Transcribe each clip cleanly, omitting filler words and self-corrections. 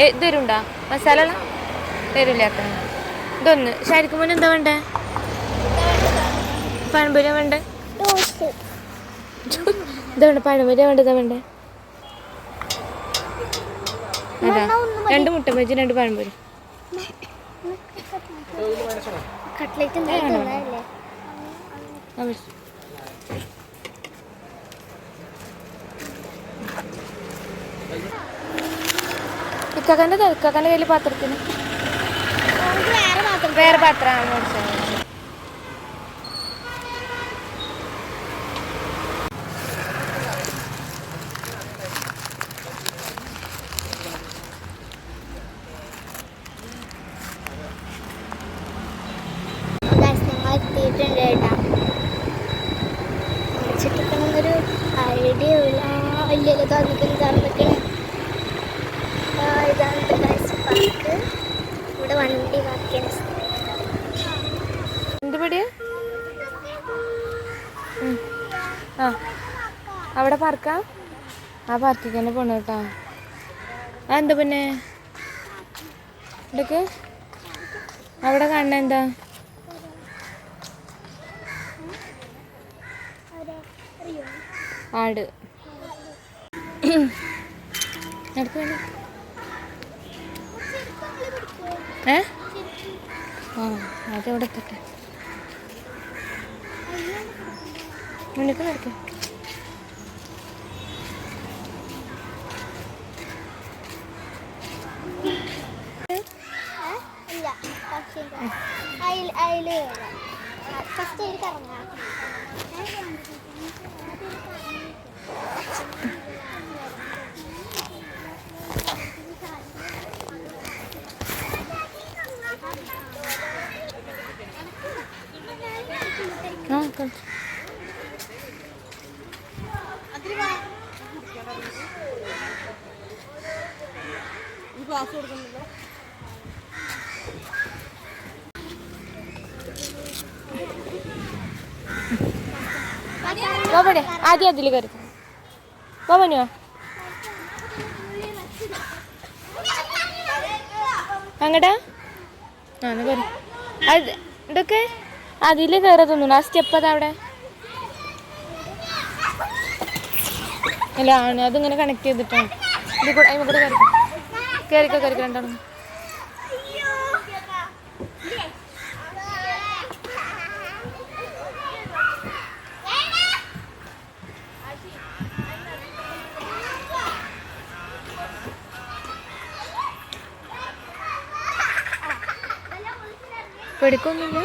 ഇത് വരുണ്ടോ മസാല വരില്ല ഇതൊന്ന് ശരിക്കും മുന്നേ എന്താ വേണ്ടേ പഴംപൊരി വേണ്ടേ ഇതാ പഴംപൊരി വേണ്ടതാ വേണ്ടേ അതാ 2 മുട്ട ബജി 2 പഴംപൊരി ഇക്കാക്കൻ്റെ കയ്യിൽ പാത്രത്തിന് വേറെ പാത്രമാണ് മേടിച്ചത് ഒരു ഐഡിയ ഇല്ലല്ലോ തുറന്നിക്കണേ ഇതാണ് പാർക്ക് ഇവിടെ വണ്ടി പാർക്ക് എന്ത് പടിയാ ആ അവിടെ പാർക്കാ ആ പാർക്കിൽ തന്നെ പോണ കേട്ടോ ആ എന്താ പിന്നെ ഇതൊക്കെ അവിടെ കാണണ എന്താ ആട് ആ അതെവിടെ എത്തട്ടെ മുന്നിക്ക് നടക്കാം ഫസ്റ്റ് കറങ്ങാം ആദ്യം അതിൽ കയറി പോവാനുവാ അങ്ങടാ ആ കയറി അത് ഇതൊക്കെ അതിൽ കയറി തോന്നുന്നു ആ സ്റ്റെപ്പ് അതാ അവിടെ അല്ല ആണ് അതിങ്ങനെ കണക്ട് ചെയ്തിട്ടാണ് ഇത് കൂടെ അതിൽ കൂടെ കയറിക്കോ രണ്ടാണ് പഠിക്കൊന്നുമില്ല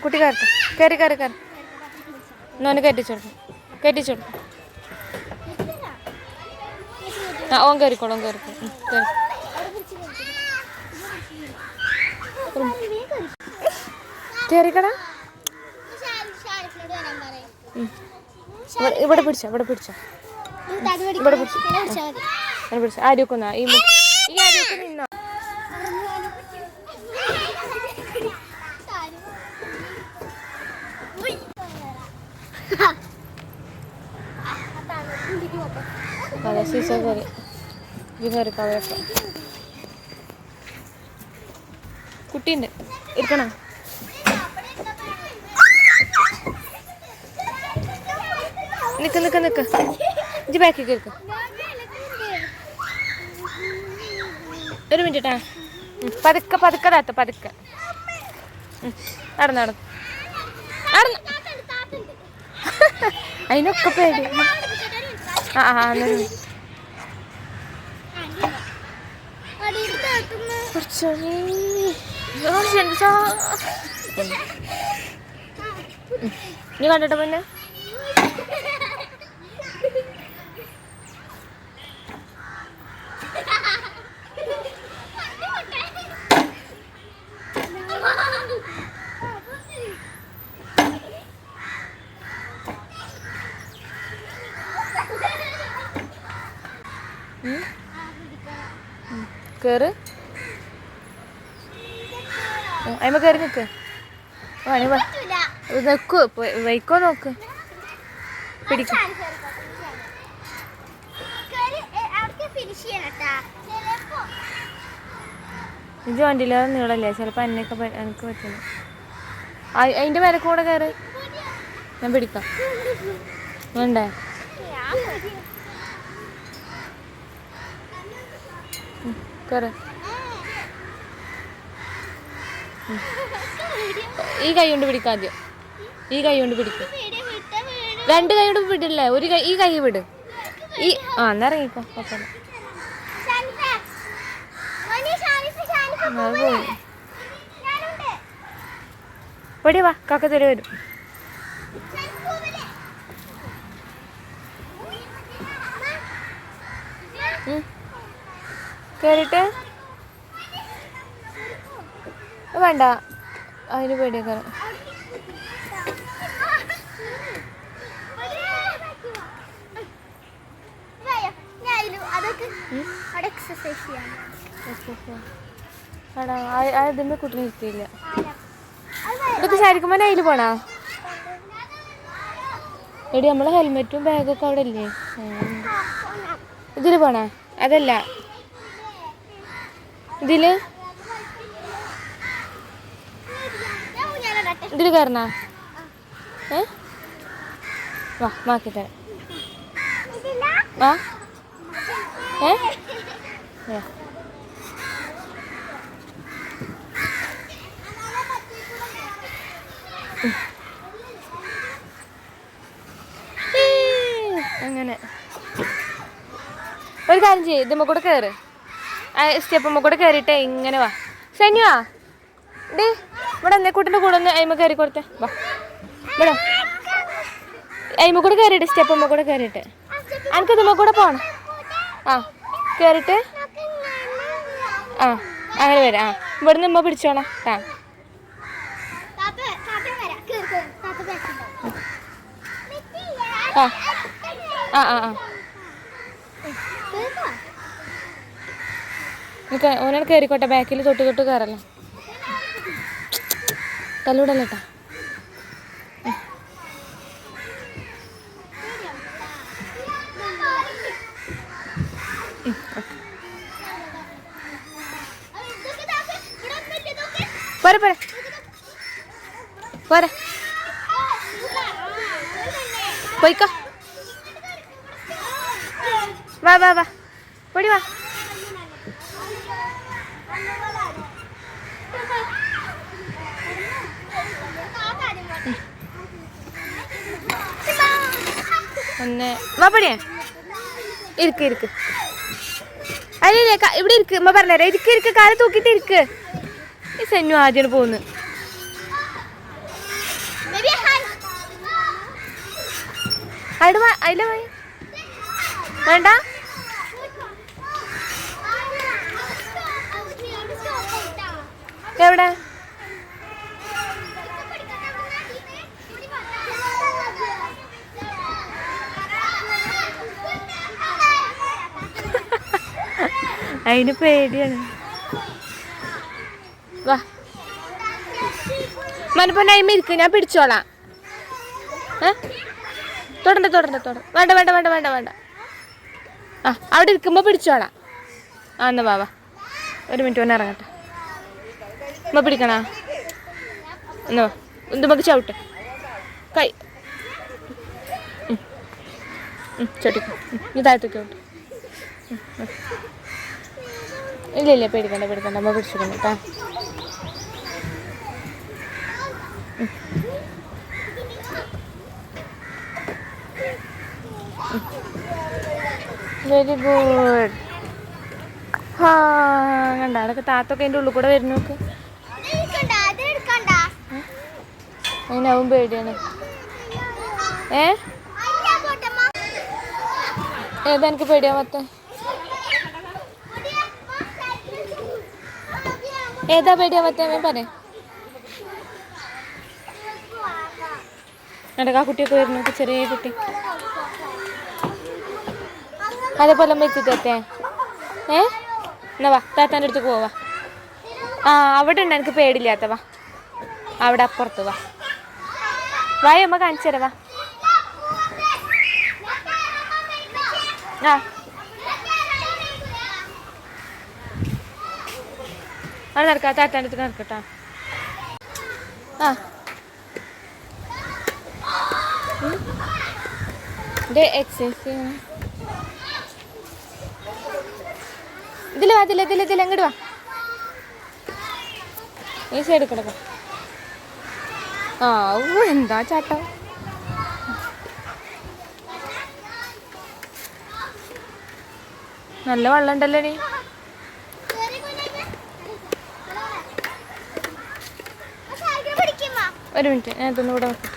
കുട്ടി കയറി നോന് കയറ്റിച്ചോടുക്കും ആ ഓൻ കയറിക്കോളും കയറിക്കടാ ഇവിടെ പിടിച്ചോ ആര്യൊക്കെ ഈ ആര്യൊക്കെ നിന്നോ അതെ സീസ കയറി കയറിക്കവരൊക്കെ കുട്ടിയുണ്ട് ഇരിക്കണോ നിക്ക് ഇജ്ജ് ബാക്കി കേൾക്ക ഒരു മിനിറ്റാ പതുക്കെ താത്ത പതുക്കെ നടന്നു അതിനൊക്കെ പേടി നീ കണ്ടിട്ടോ പിന്നെ കയറ്. അതിമ്മ കയറി നിൽക്ക്. വേണേ നിൽക്കൂ. വൈക്കോ നോക്ക്. പിടിക്കും. ഇത് വണ്ടിയില്ലാതെ നീളല്ലേ, ചിലപ്പോൾ എനിക്ക് പറ്റില്ല. അതിൻ്റെ മേലെ കൂടെ കയറ്. ഞാൻ പിടിക്കാം. വേണ്ടേ? കയറ്. ഈ കൈ കൊണ്ട് പിടിക്കാം ആദ്യം. ഈ കൈ കൊണ്ട് പിടിക്കും. 2 കൈ കൊണ്ട് വിടില്ലേ, ഈ കൈ വിട്. എന്നാ ഇറങ്ങിക്കോ. കുഴപ്പമില്ല. പൊടി വാ, കാക്കത്തില് വരും. കേറിട്ട് വേണ്ട, അതിന് പേടിയൊക്കെ. അതിന് കുട്ടി നിർത്തിയില്ല. ഇതൊക്കെ ശരിക്കും അതിൽ പോണാ? എടി നമ്മളെ ഹെൽമെറ്റും ബാഗൊക്കെ അവിടെ ഇല്ലേ? ഇതില് പോണാ? അതല്ല, ഇതില് കയറണ? വാ, മാക്കി തരാം. അങ്ങനെ ഒരു കാര്യം ചെയ്യ്, ഇതുമ്മ കൂടെ കയറ്. സ്റ്റെപ്പുമ്മ കൂടെ കയറിയിട്ടേ ഇങ്ങനെ വാ. ശനിയാ ഡേ ഇവിടെ എന്നെക്കൂട്ടിൻ്റെ കൂടെ ഒന്ന് അയിമ കയറി കൊടുത്തേ. വാ ഇവിടെ അയിമ കൂടെ കയറിയിട്ട്, സ്റ്റെപ്പുമ്മ കൂടെ കയറിയിട്ട് എനിക്ക് ഇതുമ്മ കൂടെ പോണം. കയറിയിട്ട് അങ്ങനെ വരാം. ഇവിടെ നിന്ന് പിടിച്ചോണം. ഓനോട് കയറിക്കോട്ടെ. ബാക്കിൽ തൊട്ട് കയറല്ലോ. തല്ലൂടല്ലേട്ടാ. പോരെ പോരെ പോരെ പോയിക്കോ. വാ വാ വാ, പൊടി വാ. ഒന്ന് വാ പൊടിയാ. ഇരിക്ക്. അല്ലേ ഇവിടെ ഇരിക്ക്. അമ്മ പറഞ്ഞുതരാം. ഇരിക്ക്. കാല് തൂക്കിട്ട് ഇരിക്ക്. ഈ സെന്നു ആദ്യം പോന്ന്. അതിലെ പോയി വേണ്ട. എവിടെ? അതിന് പേടിയാണ്. വാ മനപ്പൊന്നയിമ ഇരിക്ക്, ഞാൻ പിടിച്ചോളാം. തൊടണ്ട. വേണ്ട. അവിടെ ഇരിക്കുമ്പോ പിടിച്ചോളാം. എന്നാ വാ. ഒരു മിനിറ്റ് ഒന്ന് ഇറങ്ങട്ടെ. അമ്മ പിടിക്കണ എന്നാ നമുക്ക് ചവിട്ട്. കൈ ചവിട്ടിക്കോ. നീ താഴത്തേക്ക് വിട്ടു. ഇല്ല പേടിക്കണ്ട. അമ്മ പിടിച്ചിട്ടുണ്ട് കേട്ടാ. Very good. കണ്ട അതൊക്കെ താത്തൊക്കെ അതിൻ്റെ ഉള്ളിൽ കൂടെ വരുന്നു നോക്ക്. അതിനാവും പേടിയാണ്. ഏതാ എനിക്ക് പേടിയാവാത്ത? ഏതാ പേടിയാവാത്ത പറയാം. ആ കുട്ടിയൊക്കെ വരുന്നു, ചെറിയ കുട്ടി. അതേപോലെ വെച്ചിട്ടേ എന്നാ വാ താത്താൻ്റെ അടുത്ത് പോവാ. ആ അവിടെ ഉണ്ട്, എനിക്ക് പേടില്ലാത്ത വാ. അവിടെ അപ്പുറത്ത് വാ. വായ അമ്മ കാണിച്ചു തരാം വാ. ആ അവിടെ നടക്കാം, താത്താൻ്റെ അടുത്ത് നടക്കട്ടാ. ആ എക്സസൈസ് ഇതിൽ വാ, ഇതിൽ അങ്ങോട്ട് വാ. ഈ സൈഡ് കിടക്കാം. ആ എന്താ ചാട്ടം. നല്ല വെള്ളം ഉണ്ടല്ലോ നീ. ഒരു മിനിറ്റ്, ഞാൻ ഇതൊന്നും കൂടെ വെക്കാം.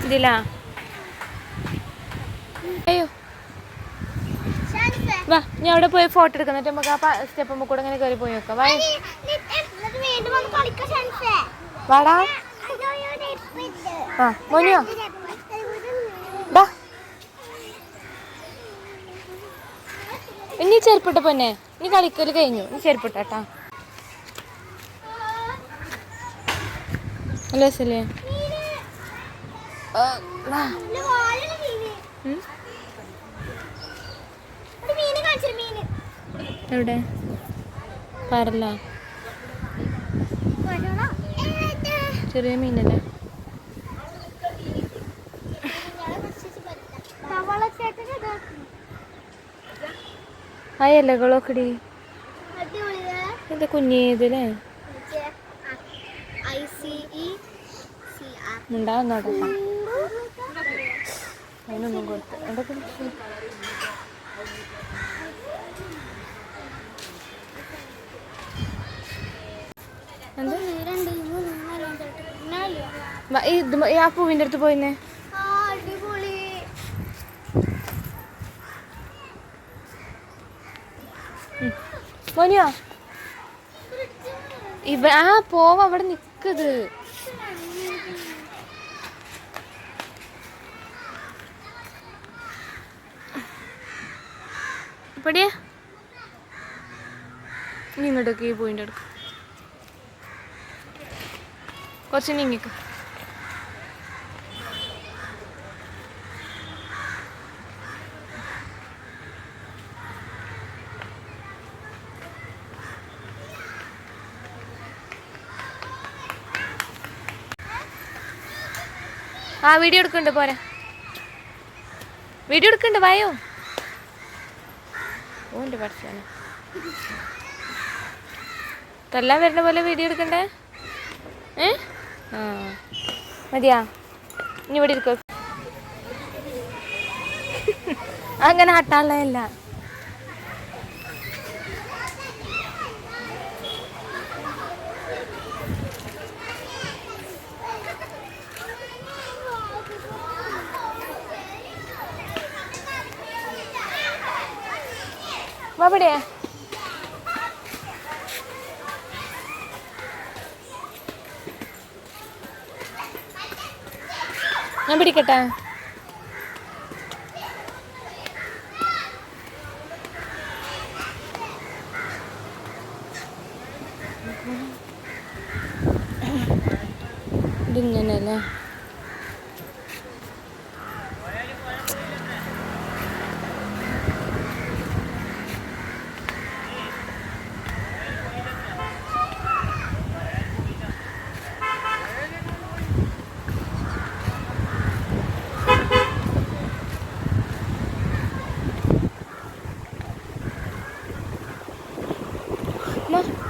ഇതിലാ അയ്യോ വാ, ഞാൻ അവിടെ പോയി ഫോട്ടോ എടുക്കുന്നിട്ട് നമുക്ക് ആ സ്റ്റെപ്പ് കൂടെ ഇങ്ങനെ കയറി പോയി നോക്കാം. വാടാ. ആ മോനിയോ വാ. ഇനി ചെരുപ്പിട്ട പൊന്നെ, ഇനി കളിക്കല് കഴിഞ്ഞു. ഇനി ചെരുപ്പിട്ടാ. നല്ല രസല്ലേ? എവിടെ പാരല്ല? ചെറിയ മീനല്ലേ? ആ ഇലകളൊക്കെ എന്താ കുഞ്ഞേതല്ലേ ഉണ്ടാകുന്നോട്ടെ. അതിനൊന്നും കൊടുത്ത് എന്തൊക്കെ ആ പൂവിൻ്റെ അടുത്ത് പോയിന്നേ. മോനിയോ ആ പോവ അവിടെ നിക്കത്. ഇപ്പടിയാ നീ ഇങ്ങോട്ടേക്ക് ഈ പൂവിൻ്റെ അടുക്ക് കുറച്ച് നീങ്ങിക്ക. ആ വീഡിയോ എടുക്കണ്ട്, പോരാ വീഡിയോ എടുക്കണ്ട്. വായോ ഓൻ്റെ പഠിച്ചാണ് തല്ലാൻ വരുന്ന പോലെ വീഡിയോ എടുക്കണ്ടേ? ആ മതിയാ, ഇനി ഇവിടെ ഇരിക്കോ. അങ്ങനെ ഹട്ടാനുള്ളതല്ല. അവിടെ ഞാൻ പിടിക്കട്ടെ. ഇതിങ്ങനല്ലേ?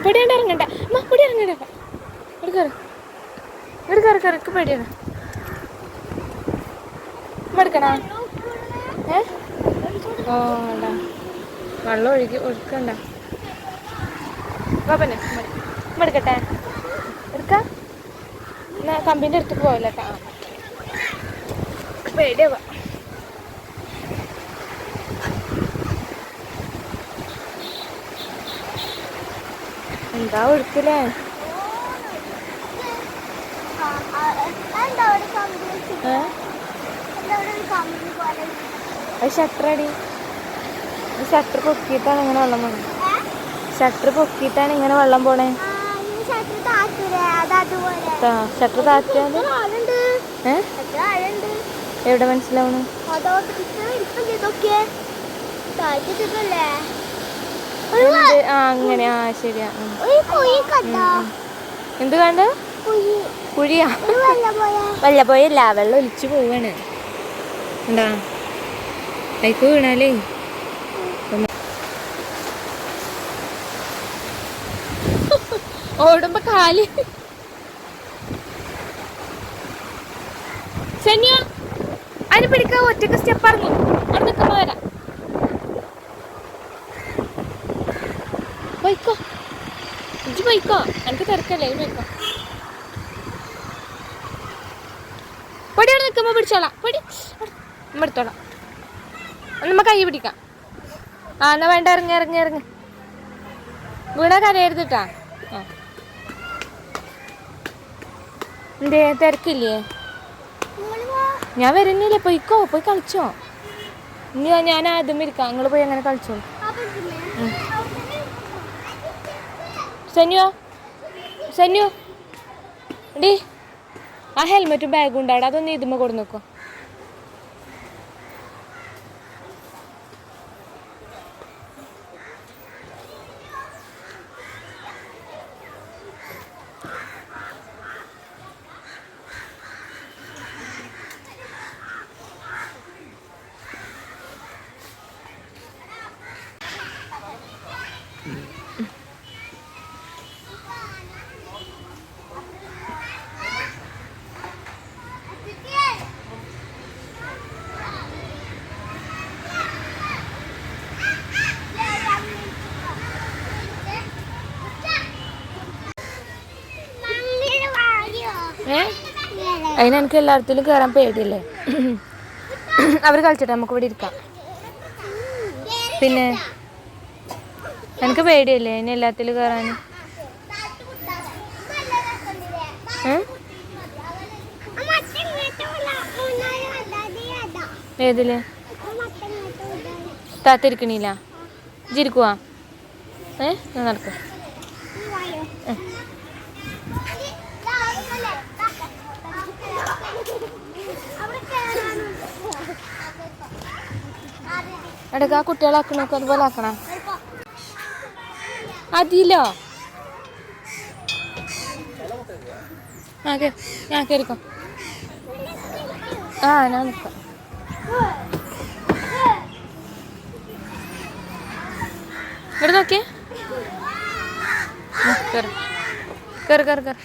പേടിയാണ്ട് ഇറങ്ങണ്ട അമ്മ പേടി ഇറങ്ങണ്ട കയറി പേടിയാണ് എടുക്കണ ഓ വേണ്ട വെള്ളം ഒഴുക്കണ്ട പിന്നെ എടുക്കട്ടെ എടുക്കാം എന്നാ കമ്പീൻ്റെ അടുത്തേക്ക് പോവില്ല കേട്ടോ പേടിയാവാ എന്താ ഒഴുക്കില്ലേ അത് ഷട്ടറടി ഷട്ടർ പൊക്കിയിട്ടാണ് ഇങ്ങനെ വെള്ളം പോണേ ഷട്ടർ പൊക്കിയിട്ടാണ് ഇങ്ങനെ വെള്ളം പോണേ ഷട്ടർ താറ്റാല് എവിടെ മനസ്സിലാവണു ആ അങ്ങനെ ആ ശരിയാ എന്ത് കണ്ട കുഴിയാ വല്ലപ്പോയല്ല വെള്ളം ഒലിച്ചു പോവാണ് എന്താ അതിക്ക് വീണാലേ ഓടുമ്പോ കാല് ശനിയ അതിന് പിടിക്ക ഒറ്റക്ക് സ്റ്റെപ്പ് ഇറങ്ങും അവിടെ നിൽക്കുമ്പോ വരാം പോയിക്കോ ഇജ്ജ് പോയിക്കോ എനിക്ക് തിരക്കല്ലേ ഇത് പോയിക്കോ പൊടി അവിടെ നിൽക്കുമ്പോ പിടിച്ചോളാം പൊടി നമ്മ എടുത്തോളാം നമ്മ കൈ പിടിക്കാം ആ എന്നാ വേണ്ട ഇറങ്ങി വീണ കരയരുത് കേട്ടാ ആ എന്തേ തിരക്കില്ലേ ഞാൻ വരുന്നില്ലേ പോയിക്കോ പോയി കളിച്ചോ ഇനി ഞാൻ ആദ്യം ഇരിക്കാം നിങ്ങൾ പോയി അങ്ങനെ കളിച്ചോ സന്യു ഡി ആ ഹെൽമെറ്റും ബാഗും ഉണ്ടാവും അതൊന്ന് ഇതുമ്മ കൊടു നോക്കോ അതിനെനിക്ക് എല്ലായിടത്തിലും കയറാൻ പേടിയല്ലേ അവർ കളിച്ചിട്ട് നമുക്ക് ഇവിടെ ഇരിക്കാം പിന്നെ എനിക്ക് പേടിയല്ലേ ഇനി എല്ലാത്തിലും കയറാൻ ഏതില് താത്തിരിക്കണില്ല ജിരിക്കുവാ നടക്ക എടക്കാ കുട്ടികളാക്കണൊക്കെ അതുപോലെ ആക്കണം അതിലോ ഞാൻ കയറിക്കോ ആ ഞാൻ നിൽക്കാം ഇവിടെ നോക്കിയേ കയറി കയറി കയറി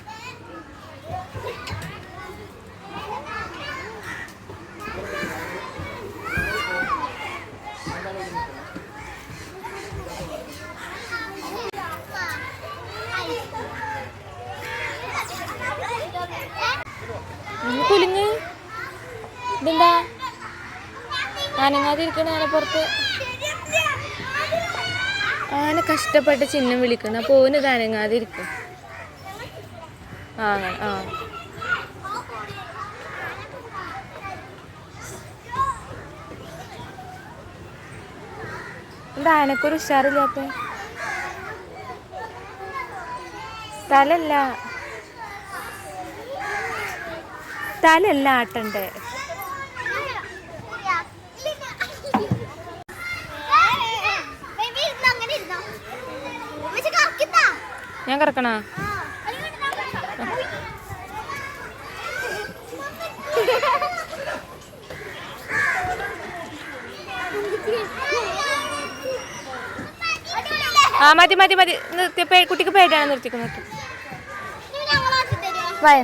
കുലുങ്ങ് ഇതെന്താ ആനങ്ങാതിരിക്കണ ആനപ്പുറത്ത് ആന കഷ്ടപ്പെട്ട് ചിഹ്നം വിളിക്കണം അപ്പോൾ ഓന് ഇത് അനങ്ങാതിരിക്കും ആ അങ്ങനെ ആ എന്താ ആനക്കൊരു ഉഷാറില്ലാത്ത തലല്ല ആട്ടണ്ടേ ഞാൻ കറക്കണ ആ മതി മതി മതി നിർത്തി കുട്ടിക്ക് പേടിയാണ് നിർത്തിക്കും നിർത്തി വായ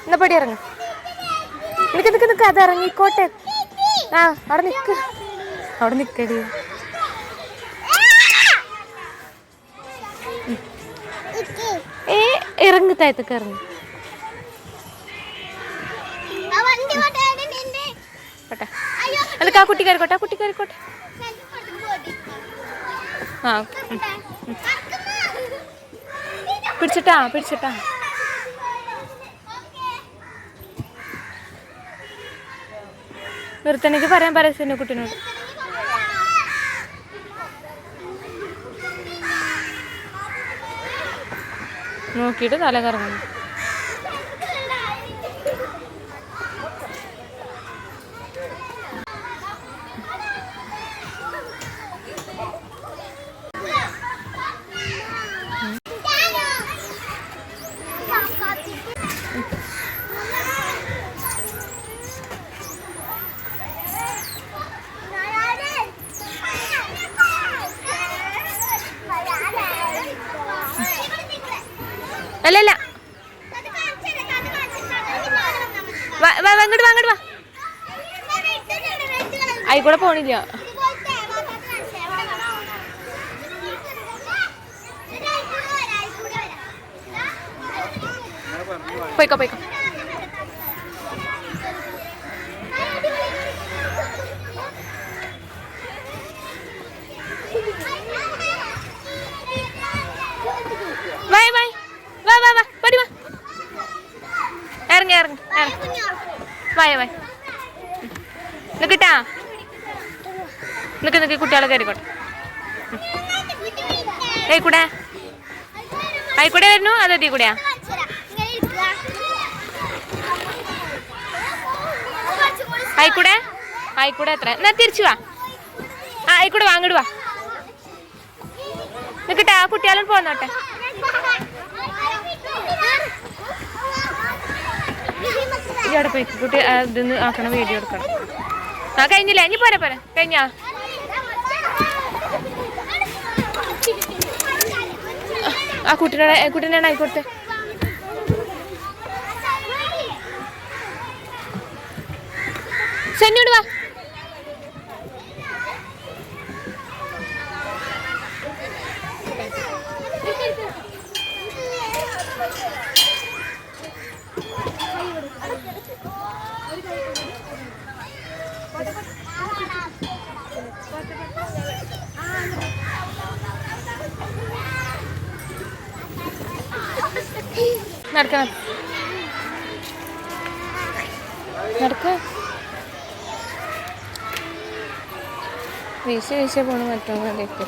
എന്നാ പടി ഇറങ്ങ നിക്ക് നിക്ക് നിക്ക് അത് ഇറങ്ങിക്കോട്ടെ ആ അവിടെ നിക്ക് അവിടെ നിക്കടി ഇറങ്ങി താഴത്തേക്ക് ഇറങ്ങി കോട്ടെ എന്നിട്ട് ആ കുട്ടി കയറിക്കോട്ടെ ആ കുട്ടി കയറിക്കോട്ടെ ആ പിടിച്ചിട്ടാ പിടിച്ചിട്ടാ നിർത്തണെങ്കിൽ പറയാൻ പറയാ കുട്ടീനോട് നോക്കിയിട്ട് തല കറങ്ങുന്നു അല്ലല്ല അങ്ങോട്ട് വാ ആയിക്കൂടെ പോണില്ല പോയിക്കോ പോയിക്കോ ബൈ ബൈ വാ വാ വാ പടി വാ ഇറങ്ങി ഇറങ്ങി വായ വായ നിക്കട്ടാ നിക്ക് കുട്ടികളെ കയറിക്കോട്ടെ ഏക്കൂടെ ആയിക്കൂടെ വരുന്നു അതീ കൂടെയാ ആയിക്കൂടെ ആയിക്കൂടെ എത്ര എന്നാ തിരിച്ചു വാ ആ ആയിക്കൂടെ വാ അങ്ങോട്ട് വാ നിക്കട്ടെ ആ കുട്ടികളും പോന്നോട്ടെ ഇവിടെ പോയി കുട്ടി ഇതൊന്ന് ആക്കണം വീഡിയോ എടുക്കണം ആ കഴിഞ്ഞില്ല ഇനി പോരെ പോരെ കഴിഞ്ഞാ ആ കുട്ടീനാണ് ആയിക്കോട്ടെ സെന്നോട് വാ നടക്കാം നടക്ക വീശ പോണു മറ്റൊന്നിലേക്ക്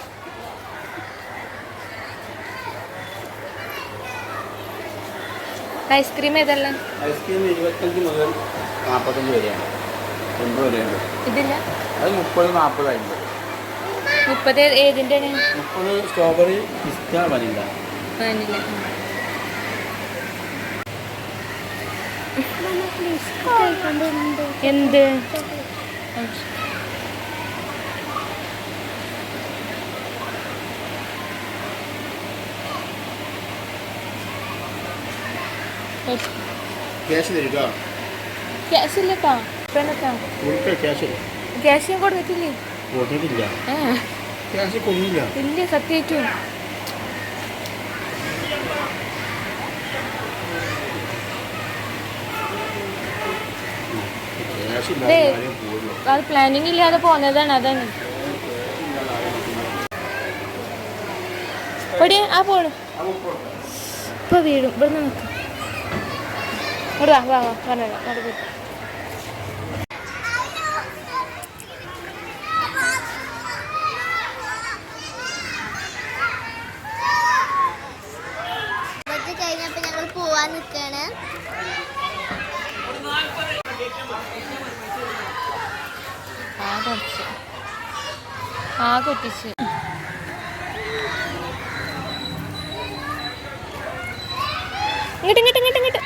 ഐസ്ക്രീം ഏതല്ല ഐസ്ക്രീം 25 മുതൽ 45 വരെയാണ് 80 വരെയുണ്ട് ഇതില്ല അത് 30 40 50 30 ഏതിൻ്റെ 30 സ്ട്രോബെറി പിസ്ത വനില വനില എന്ത് ക്യാഷ് തരിക ക്യാഷ് ഇല്ലട്ടോ ക്യാഷ് ഞാൻ കൊടുത്തിട്ടില്ലേ കൊടുത്തിട്ടില്ല ക്യാഷ് കൊന്നില്ല ഇല്ല സത്യമായിട്ടും അത് പ്ലാനിങ് ഇല്ലാതെ പോന്നതാണ് അതാണ് പൊടി ആ പോണു ഇപ്പൊ വീടും ഇവിടെ നോക്കാം ഇവിടെ വാ വാ വാ പറഞ്ഞ അവിടെ കഴിഞ്ഞപ്പോ ഞങ്ങൾ പോവാൻ നിൽക്കാണ്. കൊട്ടിച്ച് ഇങ്ങോട്ട് ഇങ്ങോട്ട് ഇങ്ങോട്ട് ഇങ്ങോട്ട്